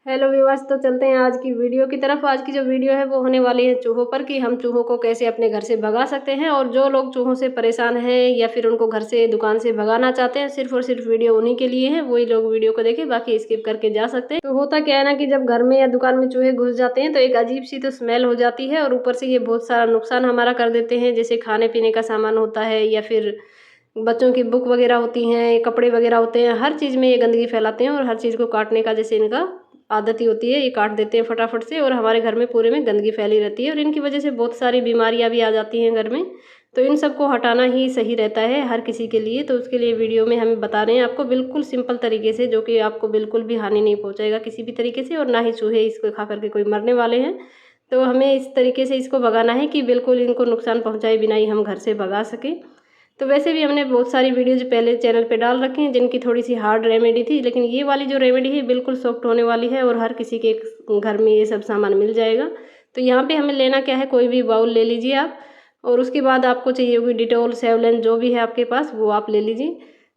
Hello viewers, तो चलते हैं आज की वीडियो की तरफ। आज की जो वीडियो है वो होने वाली है चूहों पर, कि हम चूहों को कैसे अपने घर से भगा सकते हैं। और जो लोग चूहों से परेशान हैं या फिर उनको घर से दुकान से भगाना चाहते हैं, सिर्फ और सिर्फ वीडियो उन्हीं के लिए है। वही लोग वीडियो को देखें, बाकी स्किप करके जा सकते हैं। तो होता क्या है ना कि जब घर में या दुकान में चूहे घुस जाते हैं तो एक अजीब सी तो स्मेल हो जाती है, और ऊपर से ये बहुत सारा नुकसान हमारा कर देते हैं। जैसे खाने पीने का सामान होता है या फिर बच्चों की बुक वगैरह होती हैं, कपड़े वगैरह होते हैं, हर चीज़ में ये गंदगी फैलाते हैं। और हर चीज़ को काटने का जैसे इनका आदत ही होती है, ये काट देते हैं फटाफट से, और हमारे घर में पूरे में गंदगी फैली रहती है और इनकी वजह से बहुत सारी बीमारियां भी आ जाती हैं घर में। तो इन सबको हटाना ही सही रहता है हर किसी के लिए। तो उसके लिए वीडियो में हम बता रहे हैं आपको बिल्कुल सिंपल तरीके से, जो कि आपको बिल्कुल भी हानि नहीं पहुंचाएगा किसी भी तरीके से, और ना ही चूहे इसको खा करके कोई मरने वाले हैं। तो हमें इस तरीके से इसको भगाना है कि बिल्कुल इनको नुकसान पहुँचाए बिना ही हम घर से भगा सकें। तो वैसे भी हमने बहुत सारी वीडियोज पहले चैनल पे डाल रखी हैं जिनकी थोड़ी सी हार्ड रेमेडी थी, लेकिन ये वाली जो रेमेडी है बिल्कुल सॉफ्ट होने वाली है और हर किसी के घर में ये सब सामान मिल जाएगा। तो यहाँ पे हमें लेना क्या है, कोई भी बाउल ले लीजिए आप, और उसके बाद आपको चाहिए होगी डिटॉल, सेवलन, जो भी है आपके पास वो आप ले लीजिए।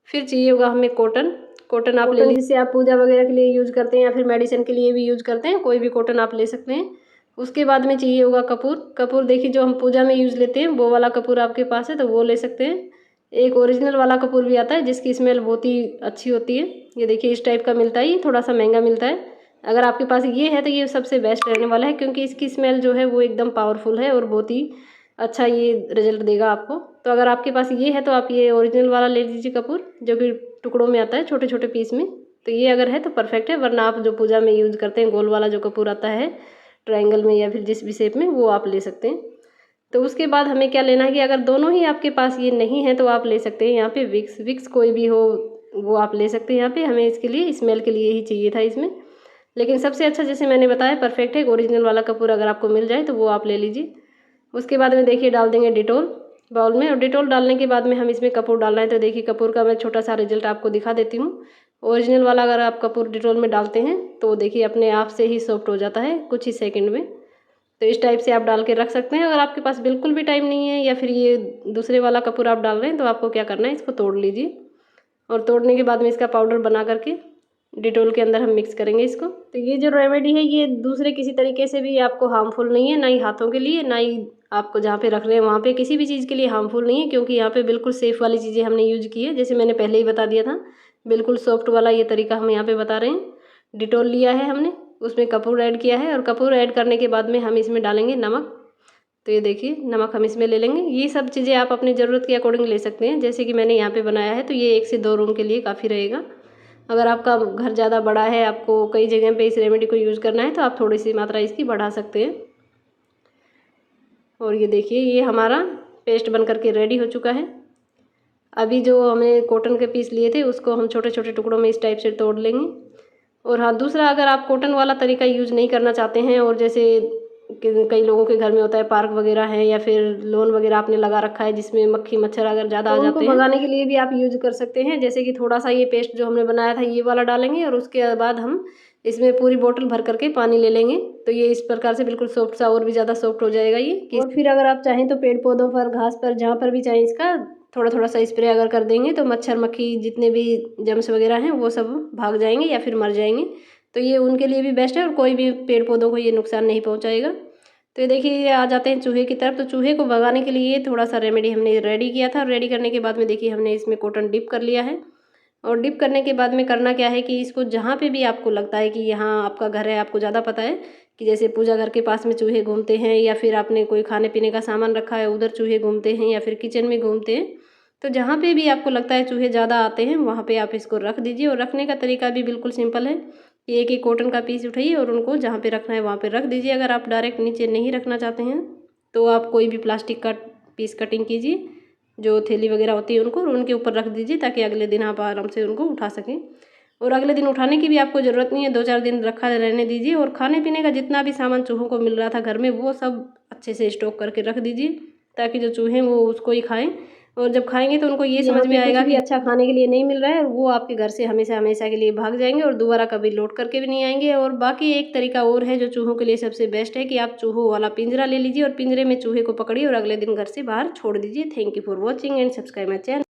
फिर चाहिए होगा हमें कॉटन आप ले लीजिए, जिससे आप पूजा वगैरह के लिए यूज़ करते हैं या फिर मेडिसिन के लिए भी यूज़ करते हैं, कोई भी कॉटन आप ले सकते हैं। उसके बाद में चाहिए होगा कपूर देखिए, जो हम पूजा में यूज़ लेते हैं वो वाला कपूर आपके पास है तो वो ले सकते हैं। एक ओरिजिनल वाला कपूर भी आता है जिसकी स्मेल बहुत ही अच्छी होती है। ये देखिए इस टाइप का मिलता है, ये थोड़ा सा महंगा मिलता है। अगर आपके पास ये है तो ये सबसे बेस्ट रहने वाला है, क्योंकि इसकी स्मेल जो है वो एकदम पावरफुल है और बहुत ही अच्छा ये रिजल्ट देगा आपको। तो अगर आपके पास ये है तो आप ये ओरिजिनल वाला ले लीजिए कपूर, जो कि टुकड़ों में आता है, छोटे छोटे पीस में। तो ये अगर है तो परफेक्ट है, वरना आप जो पूजा में यूज़ करते हैं गोल वाला जो कपूर आता है ट्रायंगल में या फिर जिस भी शेप में, वो आप ले सकते हैं। तो उसके बाद हमें क्या लेना है कि अगर दोनों ही आपके पास ये नहीं है तो आप ले सकते हैं यहाँ पे विक्स कोई भी हो वो आप ले सकते हैं। यहाँ पे हमें इसके लिए स्मेल के लिए ही चाहिए था इसमें, लेकिन सबसे अच्छा जैसे मैंने बताया परफेक्ट है ओरिजिनल वाला कपूर, अगर आपको मिल जाए तो वो आप ले लीजिए। उसके बाद में देखिए डाल देंगे डिटॉल बाउल में, और डिटॉल डालने के बाद में हम इसमें कपूर डालना है। तो देखिए कपूर का मैं छोटा सा रिजल्ट आपको दिखा देती हूँ। ओरिजिनल वाला अगर आप कपूर डिटॉल में डालते हैं तो देखिए अपने आप से ही सॉफ्ट हो जाता है कुछ ही सेकंड में। तो इस टाइप से आप डाल के रख सकते हैं। अगर आपके पास बिल्कुल भी टाइम नहीं है या फिर ये दूसरे वाला कपूर आप डाल रहे हैं तो आपको क्या करना है, इसको तोड़ लीजिए, और तोड़ने के बाद में इसका पाउडर बना करके डिटॉल के अंदर हम मिक्स करेंगे इसको। तो ये जो रेमेडी है ये दूसरे किसी तरीके से भी आपको हार्मफुल नहीं है, ना ही हाथों के लिए, ना ही आपको जहाँ पे रख रहे हैं वहाँ पे किसी भी चीज़ के लिए हार्मफुल नहीं है, क्योंकि यहाँ पे बिल्कुल सेफ़ वाली चीज़ें हमने यूज की है। जैसे मैंने पहले ही बता दिया था, बिल्कुल सॉफ्ट वाला ये तरीका हम यहाँ पे बता रहे हैं। डिटॉल लिया है हमने, उसमें कपूर ऐड किया है, और कपूर ऐड करने के बाद में हम इसमें डालेंगे नमक। तो ये देखिए नमक हम इसमें ले लेंगे। ये सब चीज़ें आप अपनी ज़रूरत के अकॉर्डिंग ले सकते हैं। जैसे कि मैंने यहाँ पे बनाया है तो ये 1 से 2 रूम के लिए काफ़ी रहेगा। अगर आपका घर ज़्यादा बड़ा है, आपको कई जगह पे इस रेमेडी को यूज़ करना है, तो आप थोड़ी सी मात्रा इसकी बढ़ा सकते हैं। और ये देखिए ये हमारा पेस्ट बन करके रेडी हो चुका है। अभी जो हमने कॉटन के पीस लिए थे उसको हम छोटे छोटे टुकड़ों में इस टाइप से तोड़ लेंगे। और हाँ, दूसरा अगर आप कॉटन वाला तरीका यूज़ नहीं करना चाहते हैं, और जैसे कई लोगों के घर में होता है पार्क वगैरह है या फिर लॉन वगैरह आपने लगा रखा है जिसमें मक्खी मच्छर अगर ज़्यादा आ जाते हैं, भगाने के लिए भी आप यूज कर सकते हैं। जैसे कि थोड़ा सा ये पेस्ट जो हमने बनाया था ये वाला डालेंगे, और उसके बाद हम इसमें पूरी बोतल भर करके पानी ले लेंगे। तो ये इस प्रकार से बिल्कुल सॉफ्ट सा और भी ज़्यादा सॉफ्ट हो जाएगा ये। और फिर अगर आप चाहें तो पेड़ पौधों पर, घास पर, जहाँ पर भी चाहें इसका थोड़ा थोड़ा सा स्प्रे अगर कर देंगे तो मच्छर मक्खी जितने भी जम्स वगैरह हैं वो सब भाग जाएंगे या फिर मर जाएंगे। तो ये उनके लिए भी बेस्ट है और कोई भी पेड़ पौधों को ये नुकसान नहीं पहुंचाएगा। तो ये देखिए ये आ जाते हैं चूहे की तरफ। तो चूहे को भगाने के लिए थोड़ा सा रेमेडी हमने रेडी किया था। रेडी करने के बाद में देखिए हमने इसमें कॉटन डिप कर लिया है, और डिप करने के बाद में करना क्या है कि इसको जहाँ पे भी आपको लगता है कि यहाँ आपका घर है, आपको ज़्यादा पता है कि जैसे पूजा घर के पास में चूहे घूमते हैं, या फिर आपने कोई खाने पीने का सामान रखा है उधर चूहे घूमते हैं, या फिर किचन में घूमते हैं, तो जहाँ पे भी आपको लगता है चूहे ज़्यादा आते हैं वहाँ पे आप इसको रख दीजिए। और रखने का तरीका भी बिल्कुल सिंपल है कि एक एक कॉटन का पीस उठाइए और उनको जहाँ पे रखना है वहाँ पे रख दीजिए। अगर आप डायरेक्ट नीचे नहीं रखना चाहते हैं तो आप कोई भी प्लास्टिक का पीस कटिंग कीजिए, जो थैली वगैरह होती है उनको, और उनके ऊपर रख दीजिए ताकि अगले दिन आप आराम से उनको उठा सकें। और अगले दिन उठाने की भी आपको ज़रूरत नहीं है, 2-4 दिन रखा रहने दीजिए। और खाने पीने का जितना भी सामान चूहों को मिल रहा था घर में वो सब अच्छे से स्टॉक करके रख दीजिए, ताकि जो चूहे हैं वो उसको ही खाएं। और जब खाएंगे तो उनको ये समझ में आएगा कि अच्छा खाने के लिए नहीं मिल रहा है, और वो आपके घर से हमेशा हमेशा के लिए भाग जाएंगे और दोबारा कभी लौट करके भी नहीं आएंगे। और बाकी एक तरीका और है जो चूहों के लिए सबसे बेस्ट है कि आप चूहों वाला पिंजरा ले लीजिए और पिंजरे में चूहे को पकड़िए और अगले दिन घर से बाहर छोड़ दीजिए। Thank you for watching and subscribe my channel.